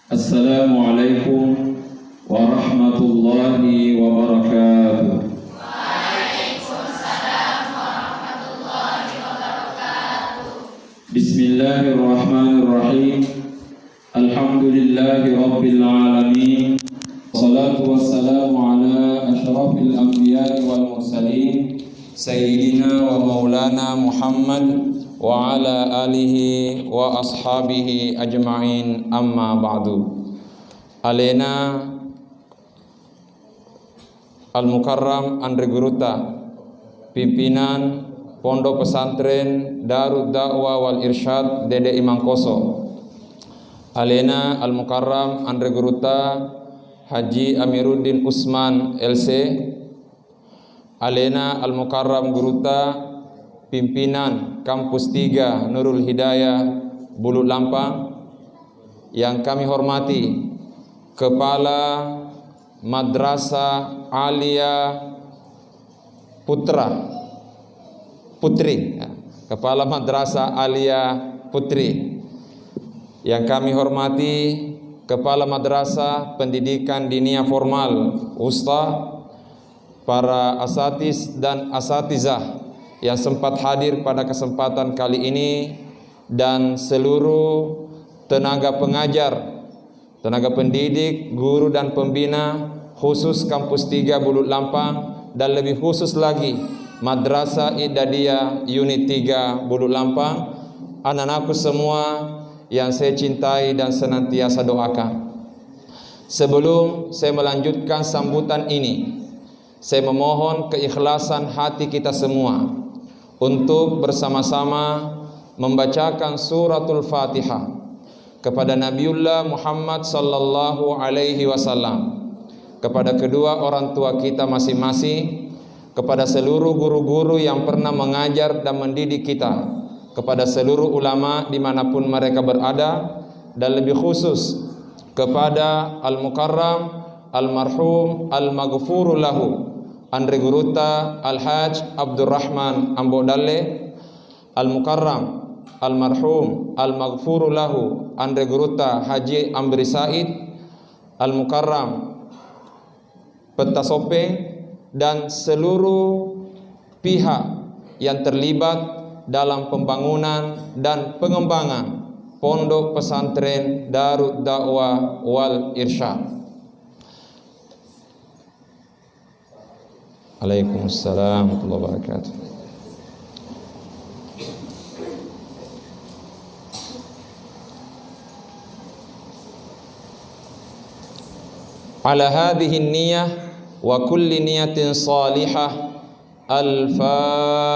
Assalamualaikum warahmatullahi wabarakatuh. Waalaikumsalam warahmatullahi wabarakatuh. Bismillahirrahmanirrahim. Alhamdulillahi rabbil alamin. Wassalatu wassalamu ala asyrafil anbiya'i wal mursalin Sayyidina wa maulana Muhammad wa ala alihi wa ashabihi ajma'in, amma ba'du. Alena Al-Mukarram Andre Guruta, pimpinan Pondok Pesantren Darud Da'wah wal Irsyad Dede Imangkoso. Alena Al-Mukarram Andre Guruta Haji Amiruddin Usman LC. Alena Al-Mukarram Guruta, pimpinan Kampus 3 Nurul Hidayah Bulu Lampang. Yang kami hormati Kepala Madrasah Alia Putri, Kepala Madrasah Alia Putri. Yang kami hormati Kepala Madrasah Pendidikan Diniyah Formal Usta, para asatiz dan asatizah yang sempat hadir pada kesempatan kali ini, dan seluruh tenaga pengajar, tenaga pendidik, guru dan pembina khusus Kampus 3 Bulu Lampang, dan lebih khusus lagi Madrasah Idadiyah Unit 3 Bulu Lampang. Anak-anakku semua yang saya cintai dan senantiasa doakan. Sebelum saya melanjutkan sambutan ini, saya memohon keikhlasan hati kita semua untuk bersama-sama membacakan suratul Fatihah kepada Nabiullah Muhammad sallallahu alaihi wasallam, kepada kedua orang tua kita masing-masing, kepada seluruh guru-guru yang pernah mengajar dan mendidik kita, kepada seluruh ulama dimanapun mereka berada, dan lebih khusus kepada Al-Mukarram Al-Marhum Al-Maghfuru Lahu Andre Guruta Al-Haj Abdurrahman Ambodalle, Al-Mukarram Al-Marhum Al-Maghfuru Lahu Andre Guruta Haji Amri Said, Al-Mukarram Petasope, dan seluruh pihak yang terlibat dalam pembangunan dan pengembangan Pondok Pesantren Darud Da'wah wal Irsyad. Waalaikumsalam warahmatullahi wabarakatuh. Ala hadhihi niyyah wa kulli niyatin salihah. Al-Fatihah.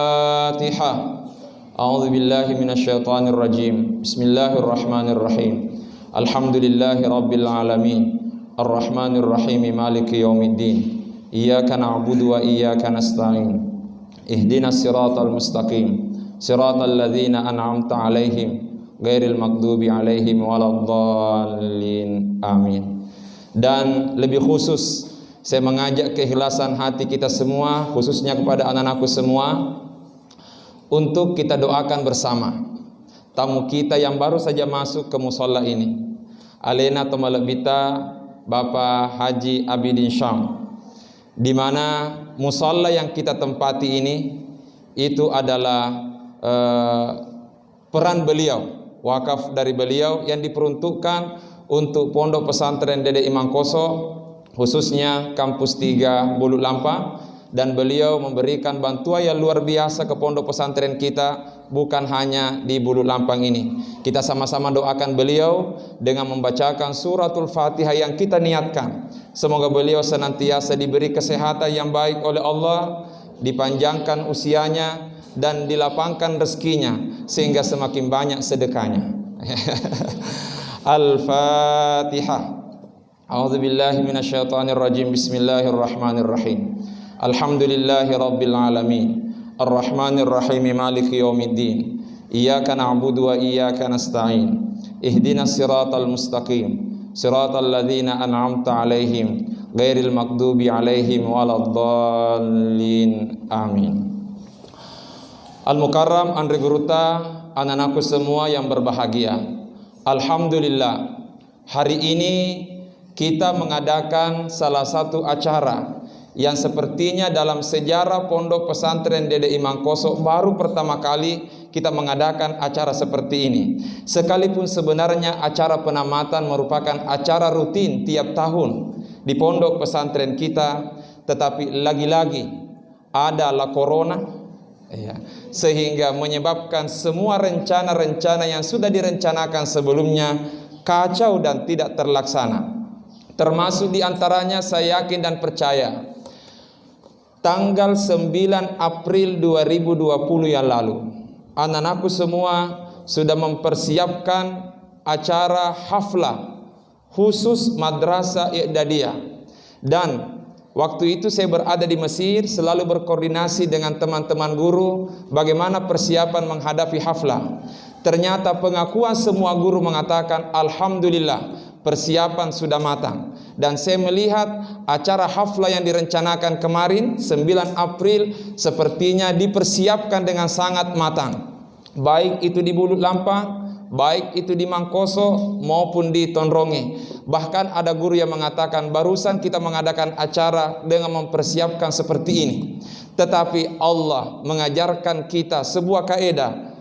A'udzu billahi minasyaitonir rajim. Bismillahirrahmanirrahim. Alhamdulillahi rabbil alamin. Arrahmanir rahim, maliki yaumiddin. Iyyaka na'budu wa iyyaka nasta'in. Ihdinas siratal mustaqim. Siratal ladzina an'amta 'alaihim ghairil maghdubi 'alaihim waladdallin. Amin. Dan lebih khusus saya mengajak keikhlasan hati kita semua, khususnya kepada anak-anakku semua, untuk kita doakan bersama tamu kita yang baru saja masuk ke musola ini, Alena Tomalebita Bapak Haji Abidin Syam, di mana musola yang kita tempati ini itu adalah peran beliau, wakaf dari beliau yang diperuntukkan untuk Pondok Pesantren Dede Imangkoso, khususnya Kampus 3 Bulu Lampang. Dan beliau memberikan bantuan yang luar biasa ke pondok pesantren kita, bukan hanya di Bulu Lampang ini. Kita sama-sama doakan beliau dengan membacakan suratul Fatihah yang kita niatkan. Semoga beliau senantiasa diberi kesehatan yang baik oleh Allah, dipanjangkan usianya, dan dilapangkan rezekinya sehingga semakin banyak sedekahnya. Al-Fatihah. A'udzu billahi minasyaitonir rajim. Bismillahirrahmanirrahim. Alhamdulillahi rabbil alamin. Arrahmanir rahim, maliki yaumiddin. Iyyaka na'budu wa iyyaka nasta'in. Ihdinas siratal mustaqim. Siratal ladzina an'amta 'alaihim ghairil maghdubi 'alaihim waladdallin. Amin. Al-Mukarram Andre Guruta, anak-anakku semua yang berbahagia. Alhamdulillah, Hari ini kita mengadakan salah satu acara yang sepertinya dalam sejarah Pondok Pesantren Dede Imam Koso baru pertama kali kita mengadakan acara seperti ini. Sekalipun sebenarnya acara penamatan merupakan acara rutin tiap tahun di pondok pesantren kita, tetapi lagi-lagi adalah corona, sehingga menyebabkan semua rencana-rencana yang sudah direncanakan sebelumnya kacau dan tidak terlaksana. Termasuk diantaranya saya yakin dan percaya tanggal 9 April 2020 yang lalu, anak-anakku semua sudah mempersiapkan acara haflah khusus Madrasah I'dadiyah. Dan waktu itu saya berada di Mesir, selalu berkoordinasi dengan teman-teman guru bagaimana persiapan menghadapi haflah. Ternyata pengakuan semua guru mengatakan alhamdulillah persiapan sudah matang. Dan saya melihat acara haflah yang direncanakan kemarin 9 April sepertinya dipersiapkan dengan sangat matang, baik itu di Bulut Lampang, baik itu di Mangkoso maupun di Tonronge. Bahkan ada guru yang mengatakan barusan kita mengadakan acara dengan mempersiapkan seperti ini. Tetapi Allah mengajarkan kita sebuah kaidah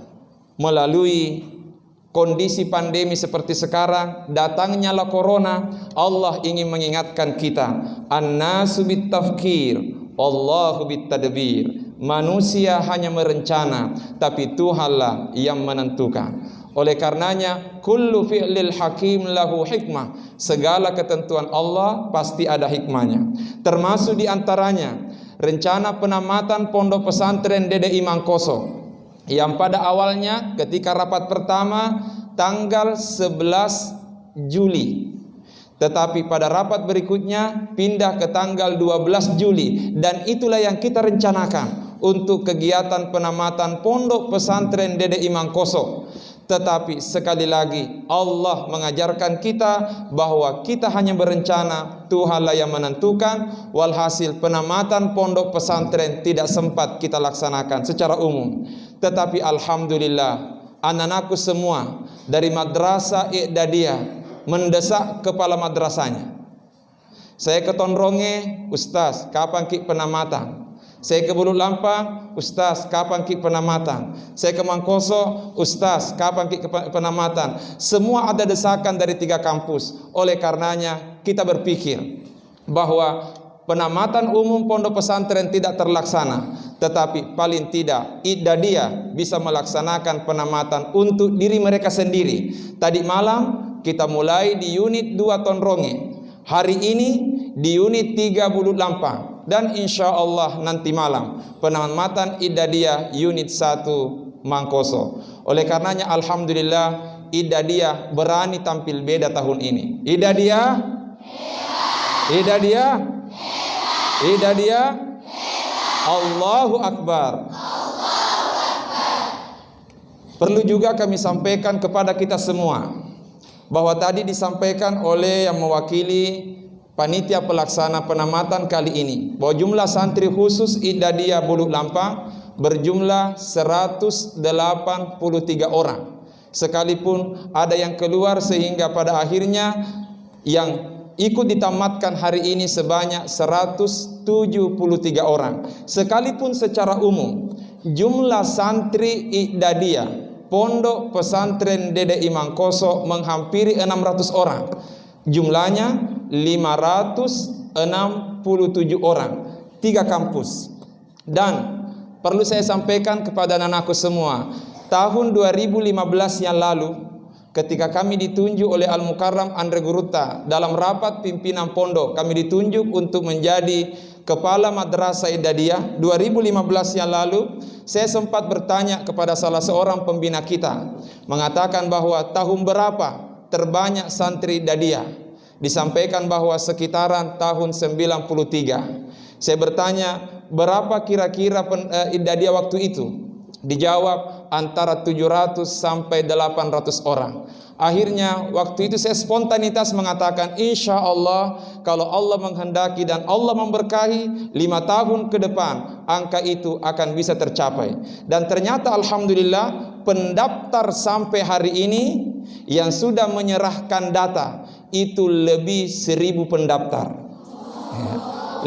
melalui kondisi pandemi seperti sekarang, datangnya la corona. Allah ingin mengingatkan kita, an-nasu bit-tafkir, Allahu bit-tadbir. Manusia hanya merencana, tapi Tuhanlah yang menentukan. Oleh karenanya, kullu fi'lil hakim lahu hikmah. Segala ketentuan Allah pasti ada hikmahnya. Termasuk diantaranya rencana penamatan Pondok Pesantren Dede Imam Koso, yang pada awalnya ketika rapat pertama tanggal 11 Juli, tetapi pada rapat berikutnya pindah ke tanggal 12 Juli. Dan itulah yang kita rencanakan untuk kegiatan penamatan Pondok Pesantren Dede Imam Koso. Tetapi sekali lagi Allah mengajarkan kita bahwa kita hanya berencana, Tuhanlah yang menentukan. Walhasil penamatan pondok pesantren tidak sempat kita laksanakan secara umum. Tetapi alhamdulillah anak-anakku semua dari Madrasah I'dadiyah mendesak kepala madrasahnya. Saya ke Tonronge, Ustaz, kapan ki penamatan? Saya ke Bulut Lampang, Ustaz, kapan ki penamatan? Saya ke Mangkoso, Ustaz, kapan ki penamatan? Semua ada desakan dari 3 kampus. Oleh karenanya kita berpikir bahwa penamatan umum pondok pesantren tidak terlaksana, tetapi paling tidak I'dadiyah bisa melaksanakan penamatan untuk diri mereka sendiri. Tadi malam kita mulai di unit 2 Tonronge, hari ini di unit 3 Bulut Lampang, dan insya Allah nanti malam penamatan I'dadiyah unit 1 Mangkoso. Oleh karenanya alhamdulillah I'dadiyah berani tampil beda tahun ini. I'dadiyah, I'dadiyah, I'dadiyah, Allahu Akbar. Perlu juga kami sampaikan kepada kita semua bahwa tadi disampaikan oleh yang mewakili panitia pelaksana penamatan kali ini bahwa jumlah santri khusus I'dadiyah Bulut Lampang berjumlah 183 orang. Sekalipun ada yang keluar sehingga pada akhirnya yang ikut ditamatkan hari ini sebanyak 173 orang. Sekalipun secara umum jumlah santri I'dadiyah Pondok Pesantren Dede Imam Koso menghampiri 600 orang. Jumlahnya 567 orang, 3 kampus. Dan perlu saya sampaikan kepada anak-anakku semua, tahun 2015 yang lalu ketika kami ditunjuk oleh Al-Mukarram Andre Guruta dalam rapat pimpinan pondok, kami ditunjuk untuk menjadi kepala Madrasah I'dadiyah 2015 yang lalu. Saya sempat bertanya kepada salah seorang pembina kita, mengatakan bahwa tahun berapa terbanyak santri I'dadiyah? Disampaikan bahwa sekitaran tahun 93. Saya bertanya, berapa kira-kira I'dadiyah waktu itu? Dijawab antara 700 sampai 800 orang. Akhirnya waktu itu saya spontanitas mengatakan, insya Allah kalau Allah menghendaki dan Allah memberkahi 5 tahun ke depan angka itu akan bisa tercapai. Dan ternyata alhamdulillah pendaftar sampai hari ini yang sudah menyerahkan data itu lebih 1000 pendaftar. Ya,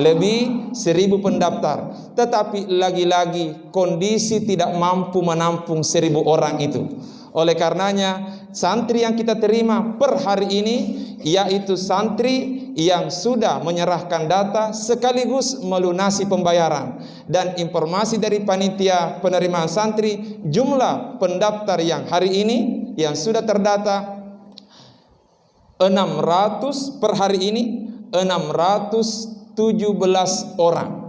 lebih 1000 pendaftar. Tetapi lagi-lagi kondisi tidak mampu menampung 1000 orang itu. Oleh karenanya santri yang kita terima per hari ini yaitu santri yang sudah menyerahkan data sekaligus melunasi pembayaran. Dan informasi dari panitia penerimaan santri, jumlah pendaftar yang hari ini yang sudah terdata 600 per hari ini 617 orang.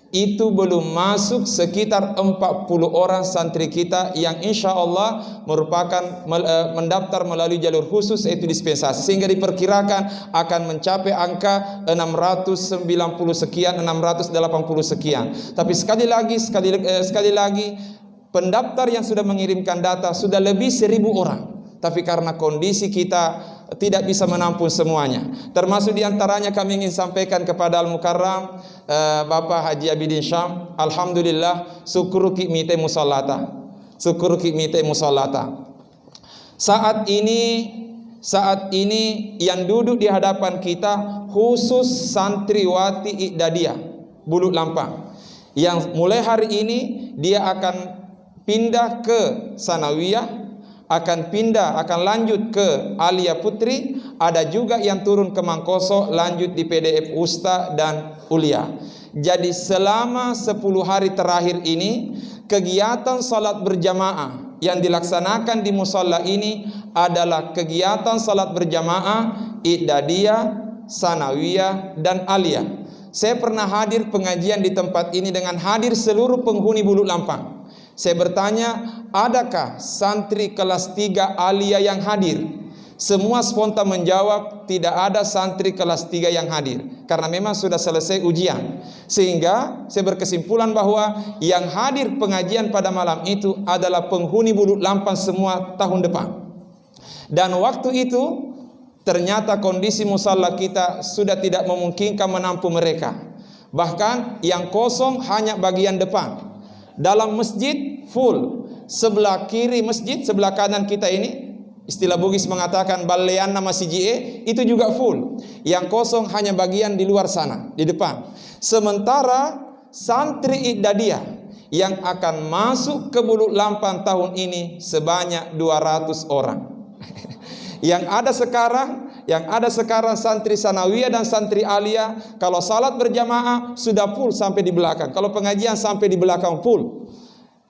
Itu belum masuk sekitar 40 orang santri kita yang insya Allah merupakan mendaftar melalui jalur khusus yaitu dispensasi, sehingga diperkirakan akan mencapai angka 690 sekian, 680 sekian. Tapi sekali lagi pendaftar yang sudah mengirimkan data sudah lebih 1000 orang. Tapi karena kondisi kita tidak bisa menampung semuanya, termasuk diantaranya kami ingin sampaikan kepada Al-Mukarram Bapak Haji Abidin Syam, alhamdulillah syukur mite musallata. Saat ini yang duduk di hadapan kita khusus santriwati Iqdadiyah Bulu Lampang, yang mulai hari ini dia akan pindah ke Sanawiyah, akan lanjut ke Alia Putri, ada juga yang turun ke Mangkoso lanjut di PDF Usta dan Ulia. Jadi selama 10 hari terakhir ini kegiatan salat berjamaah yang dilaksanakan di musalla ini adalah kegiatan salat berjamaah Iqdadiyah, Sanawiyah dan Alia. Saya pernah hadir pengajian di tempat ini dengan hadir seluruh penghuni Bulu Lampang. Saya bertanya, adakah santri kelas 3 Alia yang hadir? Semua spontan menjawab, tidak ada santri kelas 3 yang hadir, karena memang sudah selesai ujian. Sehingga saya berkesimpulan bahwa yang hadir pengajian pada malam itu adalah penghuni Bulu Lampang semua tahun depan. Dan waktu itu ternyata kondisi musalla kita sudah tidak memungkinkan menampung mereka. Bahkan yang kosong hanya bagian depan. Dalam masjid full, sebelah kiri masjid, sebelah kanan kita ini, istilah Bugis mengatakan balean nama CGE, itu juga full. Yang kosong hanya bagian di luar sana, di depan. Sementara santri Iqdadiyah yang akan masuk ke Bulu Lampang tahun ini sebanyak 200 orang. Yang ada sekarang santri Sanawiyah dan santri Alia, kalau salat berjamaah sudah full sampai di belakang. Kalau pengajian sampai di belakang full.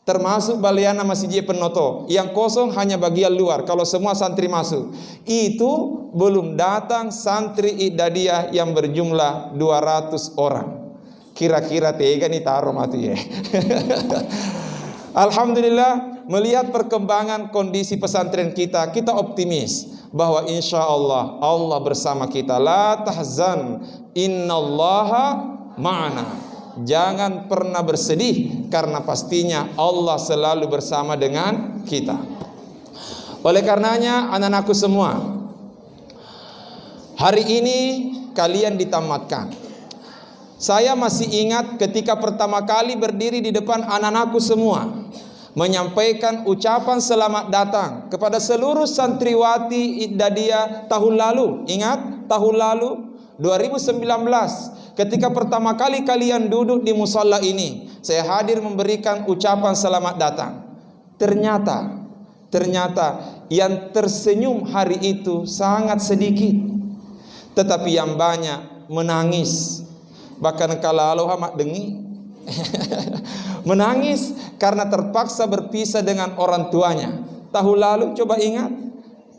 Termasuk Baliana Masjid Penoto. Yang kosong hanya bagian luar. Kalau semua santri masuk. Itu belum datang santri Iqdadiyah yang berjumlah 200 orang. Kira-kira tega nih taruh mati ya. Alhamdulillah, melihat perkembangan kondisi pesantren kita optimis bahwa insya Allah Allah bersama kita. La tahzan, innallaha ma'ana. Jangan pernah bersedih, karena pastinya Allah selalu bersama dengan kita. Oleh karenanya anak-anakku semua, hari ini kalian ditamatkan. Saya masih ingat ketika pertama kali berdiri di depan anak-anakku semua, menyampaikan ucapan selamat datang kepada seluruh santriwati Iqdadiyah tahun lalu. Ingat tahun lalu 2019, ketika pertama kali kalian duduk di musalla ini, saya hadir memberikan ucapan selamat datang. Ternyata yang tersenyum hari itu sangat sedikit, tetapi yang banyak menangis. Bahkan kalau amat dengi menangis karena terpaksa berpisah dengan orang tuanya. Tahun lalu coba ingat,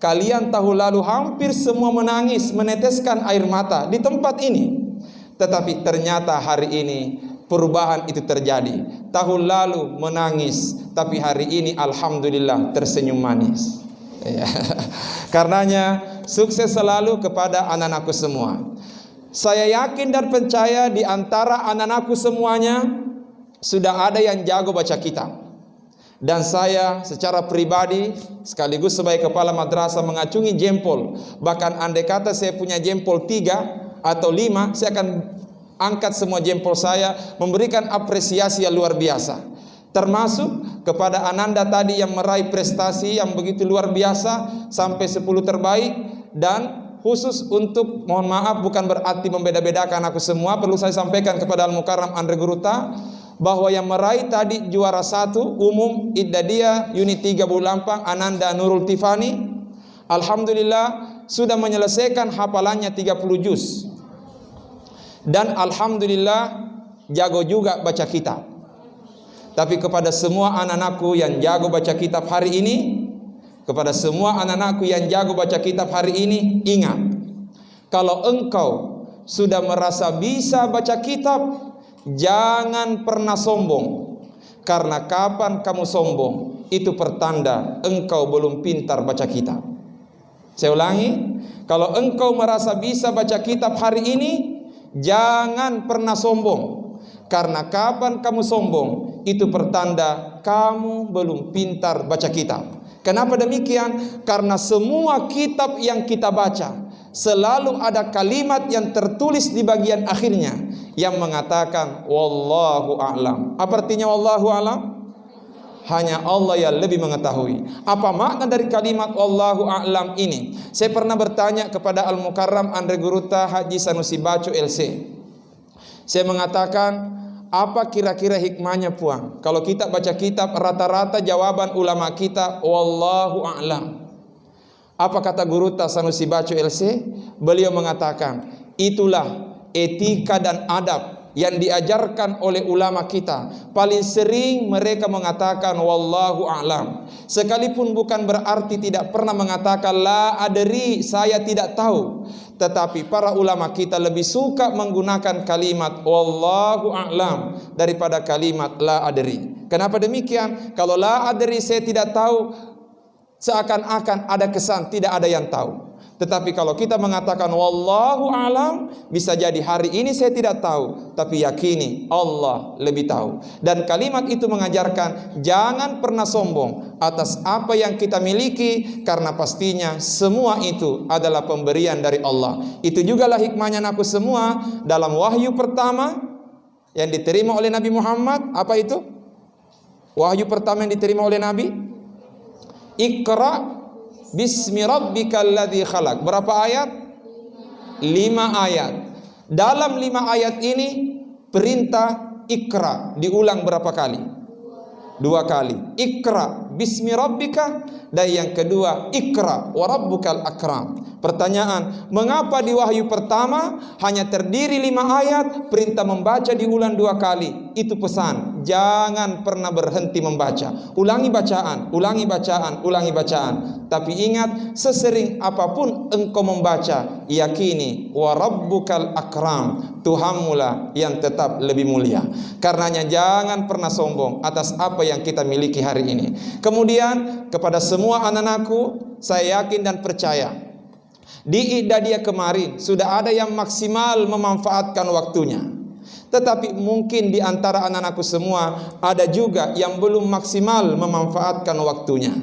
kalian tahun lalu hampir semua menangis, meneteskan air mata di tempat ini. Tetapi ternyata hari ini perubahan itu terjadi. Tahun lalu menangis, tapi hari ini alhamdulillah tersenyum manis. Karenanya sukses selalu kepada anak-anakku semua. Saya yakin dan percaya di antara anak-anakku semuanya sudah ada yang jago baca kitab. Dan saya secara pribadi sekaligus sebagai kepala madrasah mengacungi jempol. Bahkan andai kata saya punya jempol 3 atau 5, saya akan angkat semua jempol saya, memberikan apresiasi yang luar biasa. Termasuk kepada Ananda tadi yang meraih prestasi yang begitu luar biasa sampai 10 terbaik, dan khusus untuk, mohon maaf bukan berarti membeda-bedakan aku semua, perlu saya sampaikan kepada Al-Mukarram Andre Guruta bahwa yang meraih tadi juara 1 umum Iddadia Unit 3 Bulampang, Ananda Nurul Tifani, alhamdulillah sudah menyelesaikan hafalannya 30 juz. Dan alhamdulillah jago juga baca kitab. Tapi kepada semua anak-anakku yang jago baca kitab hari ini, kepada semua anak-anakku yang jago baca kitab hari ini, ingat, kalau engkau sudah merasa bisa baca kitab, jangan pernah sombong. Karena kapan kamu sombong, itu pertanda engkau belum pintar baca kitab. Saya ulangi, kalau engkau merasa bisa baca kitab hari ini, jangan pernah sombong. Karena kapan kamu sombong, itu pertanda kamu belum pintar baca kitab. Kenapa demikian? Karena semua kitab yang kita baca selalu ada kalimat yang tertulis di bagian akhirnya yang mengatakan wallahu a'lam. Apa artinya wallahu a'lam? Hanya Allah yang lebih mengetahui. Apa makna dari kalimat wallahu a'lam ini? Saya pernah bertanya kepada Al-Mukarram Andre Guruta Haji Sanusi Baco LC. Saya mengatakan, apa kira-kira hikmahnya Puang? Kalau kita baca kitab, rata-rata jawaban ulama kita wallahu a'lam. Apa kata Guruta Sanusi Baco LC? Beliau mengatakan, itulah etika dan adab yang diajarkan oleh ulama kita. Paling sering mereka mengatakan wallahu a'lam. Sekalipun bukan berarti tidak pernah mengatakan la adri, saya tidak tahu. Tetapi para ulama kita lebih suka menggunakan kalimat wallahu a'lam daripada kalimat la adri. Kenapa demikian? Kalau la adri, saya tidak tahu, seakan-akan ada kesan tidak ada yang tahu. Tetapi kalau kita mengatakan wallahu a'lam, bisa jadi hari ini saya tidak tahu, tapi yakini Allah lebih tahu. Dan kalimat itu mengajarkan jangan pernah sombong atas apa yang kita miliki, karena pastinya semua itu adalah pemberian dari Allah. Itu jugalah hikmahnya aku semua dalam wahyu pertama yang diterima oleh Nabi Muhammad. Apa itu? Wahyu pertama yang diterima oleh Nabi, Iqra bismi rabbikal ladzi khalaq. Berapa ayat? 5 ayat. Dalam 5 ayat ini perintah Iqra diulang berapa kali? 2 kali. Iqra bismi rabbika, dan yang kedua Iqra wa rabbukal akram. Pertanyaan, mengapa di wahyu pertama hanya terdiri 5 ayat, perintah membaca diulang 2 kali? Itu pesan, jangan pernah berhenti membaca. Ulangi bacaan, ulangi bacaan, ulangi bacaan. Tapi ingat, sesering apapun engkau membaca, yakini wa rabbukal akram, Tuhanmulah yang tetap lebih mulia. Karenanya jangan pernah sombong atas apa yang kita miliki hari ini. Kemudian kepada semua anak-anakku, saya yakin dan percaya, di Iddadia kemarin sudah ada yang maksimal memanfaatkan waktunya. Tetapi mungkin di antara anak-anakku semua ada juga yang belum maksimal memanfaatkan waktunya.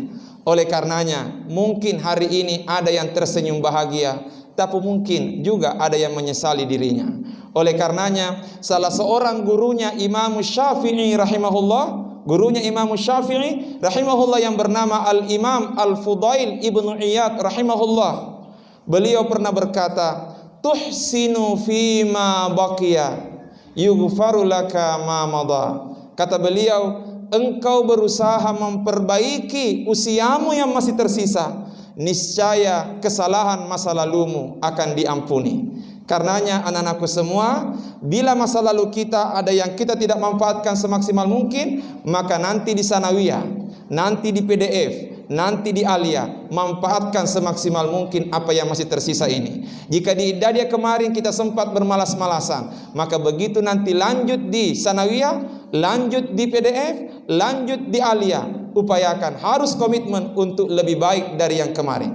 Oleh karenanya mungkin hari ini ada yang tersenyum bahagia, tapi mungkin juga ada yang menyesali dirinya. Oleh karenanya salah seorang gurunya Imam Syafi'i rahimahullah, gurunya Imam Syafi'i rahimahullah yang bernama Al-Imam Al-Fudail Ibnu Iyad rahimahullah, beliau pernah berkata, tuhsinu fima baqiya yughfaru laka ma madha. Kata beliau, engkau berusaha memperbaiki usiamu yang masih tersisa, niscaya kesalahan masa lalumu akan diampuni. Karenanya anak-anakku semua, bila masa lalu kita ada yang kita tidak manfaatkan semaksimal mungkin, maka nanti di sanawiyah, nanti di PDF, nanti di alia, manfaatkan semaksimal mungkin apa yang masih tersisa ini. Jika di Iddadia kemarin kita sempat bermalas-malasan, maka begitu nanti lanjut di sanawiyah, lanjut di PDF, lanjut di alia, upayakan harus komitmen untuk lebih baik dari yang kemarin.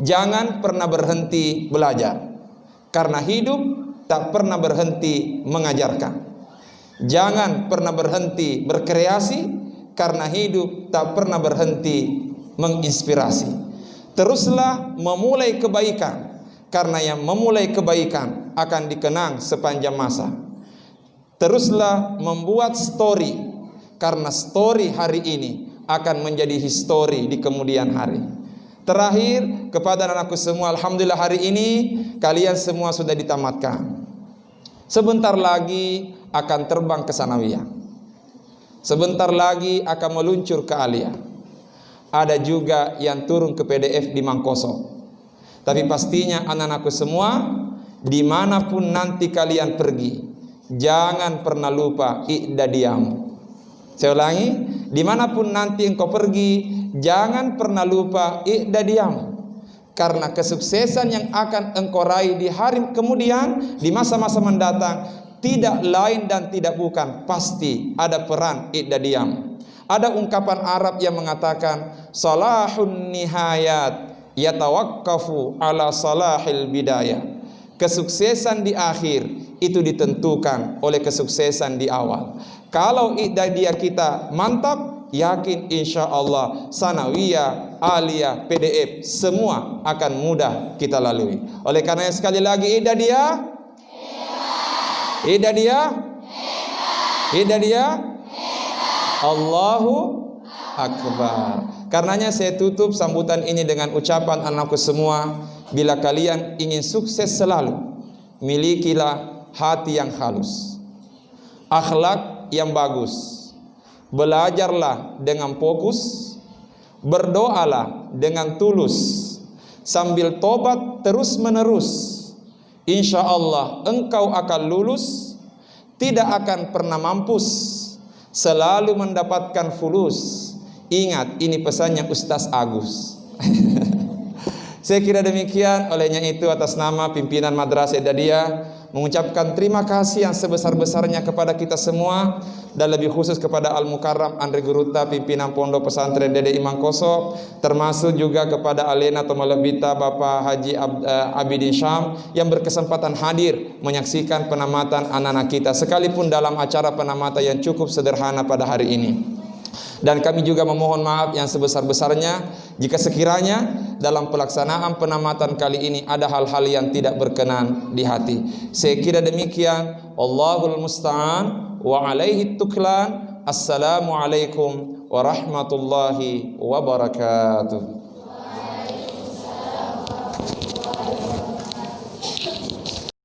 Jangan pernah berhenti belajar, karena hidup tak pernah berhenti mengajarkan. Jangan pernah berhenti berkreasi, karena hidup tak pernah berhenti menginspirasi. Teruslah memulai kebaikan, karena yang memulai kebaikan akan dikenang sepanjang masa. Teruslah membuat story, karena story hari ini akan menjadi history di kemudian hari. Terakhir, kepada anakku semua, alhamdulillah hari ini kalian semua sudah ditamatkan. Sebentar lagi akan terbang ke sanawiyah. Sebentar lagi akan meluncur ke aliyah. Ada juga yang turun ke PDF di Mangkoso. Tapi pastinya anak-anakku semua, dimanapun nanti kalian pergi, jangan pernah lupa i'dadiyamu. Saya ulangi, dimanapun nanti engkau pergi, jangan pernah lupa i'dadiyamu. Karena kesuksesan yang akan engkau raih di hari kemudian, di masa-masa mendatang, tidak lain dan tidak bukan, pasti ada peran i'dadiyamu. Ada ungkapan Arab yang mengatakan, salahun nihayat yatawaqqafu ala salahil bidayah. Kesuksesan di akhir itu ditentukan oleh kesuksesan di awal. Kalau i'dadiyah kita mantap, yakin insya Allah sanawiyah, aliyah, PDF semua akan mudah kita lalui. Oleh karena sekali lagi i'dadiyah, Allahu Akbar. Karenanya saya tutup sambutan ini dengan ucapan anakku semua, bila kalian ingin sukses selalu, milikilah hati yang halus, akhlak yang bagus, belajarlah dengan fokus, berdoalah dengan tulus, sambil tobat terus menerus. Insya Allah engkau akan lulus, tidak akan pernah mampus, selalu mendapatkan fulus. Ingat, ini pesannya Ustaz Agus. Saya kira demikian. Olehnya itu, atas nama pimpinan Madrasah I'dadiyah mengucapkan terima kasih yang sebesar-besarnya kepada kita semua, dan lebih khusus kepada Al-Mukarram Andre Guruta, pimpinan Pondok Pesantren DDI Mangkoso, termasuk juga kepada Alena Tomalebita Bapak Haji Abidin Syam yang berkesempatan hadir menyaksikan penamatan anak-anak kita, sekalipun dalam acara penamatan yang cukup sederhana pada hari ini. Dan kami juga memohon maaf yang sebesar-besarnya jika sekiranya dalam pelaksanaan penamatan kali ini ada hal-hal yang tidak berkenan di hati. Saya kira demikian. Allahul musta'an wa alaihi tuklan. Assalamualaikum warahmatullahi wabarakatuh.